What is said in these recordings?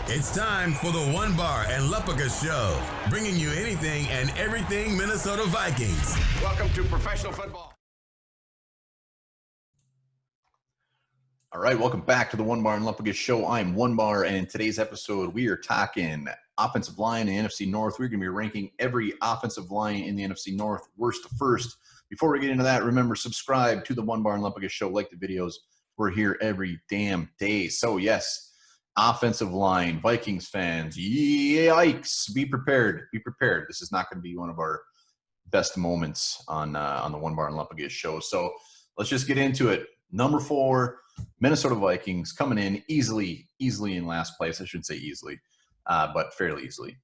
It's time for the One Bar and Lupica Show, bringing you anything and everything Minnesota Vikings. Welcome to professional football. All right, welcome back to the One Bar and Lupica Show. I'm One Bar, and in today's episode, we are talking offensive line in the NFC North. We're going to be ranking every offensive line in the NFC North, worst to first. Before we get into that, remember, subscribe to the One Bar and Lupica Show. Like the videos. We're here every damn day. So, yes, offensive line, Vikings fans, yikes, be prepared. Be prepared. This is not going to be one of our best moments on the One Bar and Lupica Show. So, let's just get into it. Number 4, Minnesota Vikings coming in easily in last place. I shouldn't say easily, but fairly easily.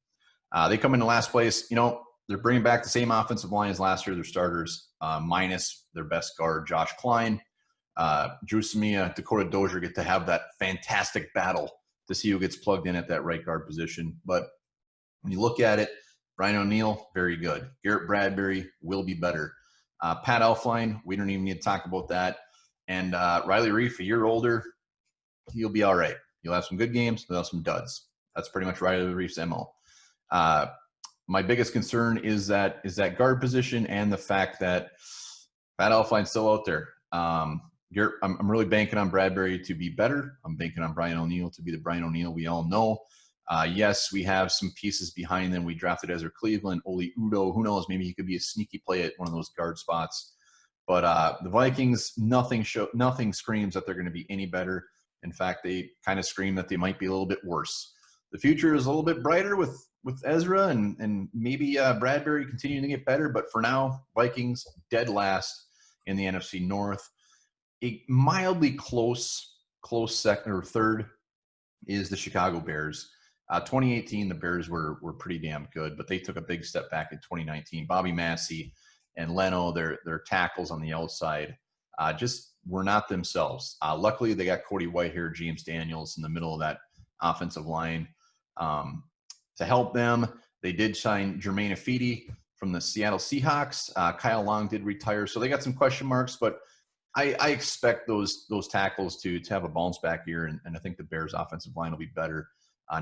They come into last place. You know, they're bringing back the same offensive line as last year, their starters, minus their best guard, Josh Klein. Drew Samia, Dakota Dozier get to have that fantastic battle to see who gets plugged in at that right guard position. But when you look at it, Brian O'Neill, very good. Garrett Bradbury will be better. Pat Elflein, we don't even need to talk about that. And Riley Reef, a year older, he'll be all right. He'll have some good games, he'll have some duds. That's pretty much Riley Reef's MO. My biggest concern is that guard position and the fact that Pat Elflein's still out there. I'm really banking on Bradbury to be better. I'm banking on Brian O'Neill to be the Brian O'Neill we all know. Yes, we have some pieces behind them. We drafted Ezra Cleveland, Oli Udo. Who knows? Maybe he could be a sneaky play at one of those guard spots. But the Vikings, nothing screams that they're going to be any better. In fact, they kind of scream that they might be a little bit worse. The future is a little bit brighter with Ezra and maybe Bradbury continuing to get better. But for now, Vikings dead last in the NFC North. A mildly close second or third is the Chicago Bears. 2018, the Bears were pretty damn good, but they took a big step back in 2019. Bobby Massey and Leno, their tackles on the outside, just were not themselves. Luckily, they got Cody Whitehair, James Daniels in the middle of that offensive line to help them. They did sign Jermaine Ifedi from the Seattle Seahawks. Kyle Long did retire, so they got some question marks, but I expect those tackles to have a bounce back year, and I think the Bears' offensive line will be better.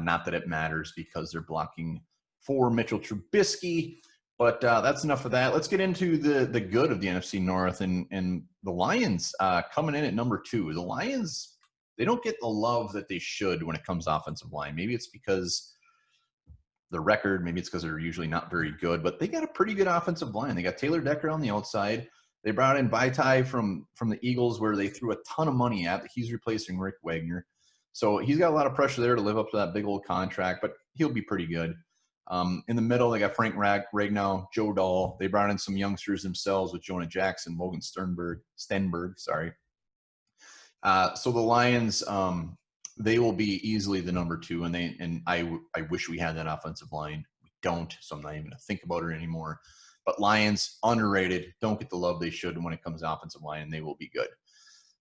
Not that it matters because they're blocking for Mitchell Trubisky. But that's enough of that. Let's get into the good of the NFC North and the Lions coming in at number 2. The Lions, they don't get the love that they should when it comes to offensive line. Maybe it's because the record, maybe it's because they're usually not very good, but they got a pretty good offensive line. They got Taylor Decker on the outside. They brought in Vaitai from the Eagles, where they threw a ton of money at. He's replacing Rick Wagner. So he's got a lot of pressure there to live up to that big old contract, but he'll be pretty good. In the middle, they got Frank Ragnow, Joe Dahl. They brought in some youngsters themselves with Jonah Jackson, Logan Stenberg. So the Lions, they will be easily the number 2, and I wish we had that offensive line. We don't, so I'm not even going to think about it anymore. But Lions, underrated, don't get the love they should when it comes to offensive line, and they will be good.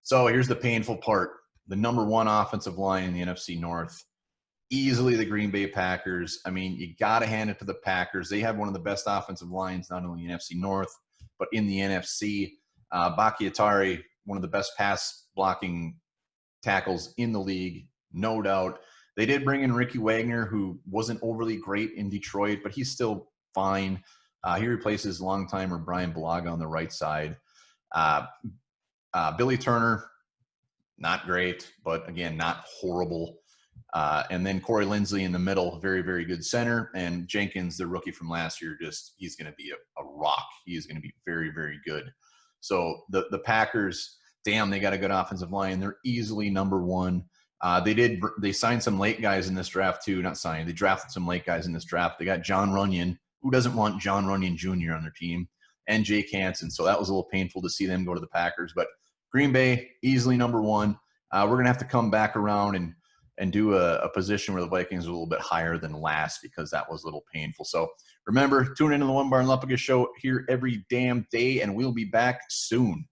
So here's the painful part. The number 1 offensive line in the NFC North, easily the Green Bay Packers. I mean, you got to hand it to the Packers. They have one of the best offensive lines, not only in the NFC North, but in the NFC. Bakhtiari, one of the best pass blocking tackles in the league, no doubt. They did bring in Ricky Wagner, who wasn't overly great in Detroit, but he's still fine. He replaces long-timer Brian Bulaga on the right side. Billy Turner, not great, but again, not horrible. And then Corey Linsley in the middle, very, very good center. And Jenkins, the rookie from last year, he's going to be a rock. He is going to be very, very good. So the Packers, damn, they got a good offensive line. They're easily number 1. They signed some late guys in this draft too. Not signed. They drafted some late guys in this draft. They got John Runyon. Who doesn't want John Runyon Jr. on their team? And Jake Hansen. So that was a little painful to see them go to the Packers. But Green Bay, easily number 1. We're going to have to come back around and do a position where the Vikings are a little bit higher than last, because that was a little painful. So remember, tune into the One Bar and Lupica Show here every damn day, and we'll be back soon.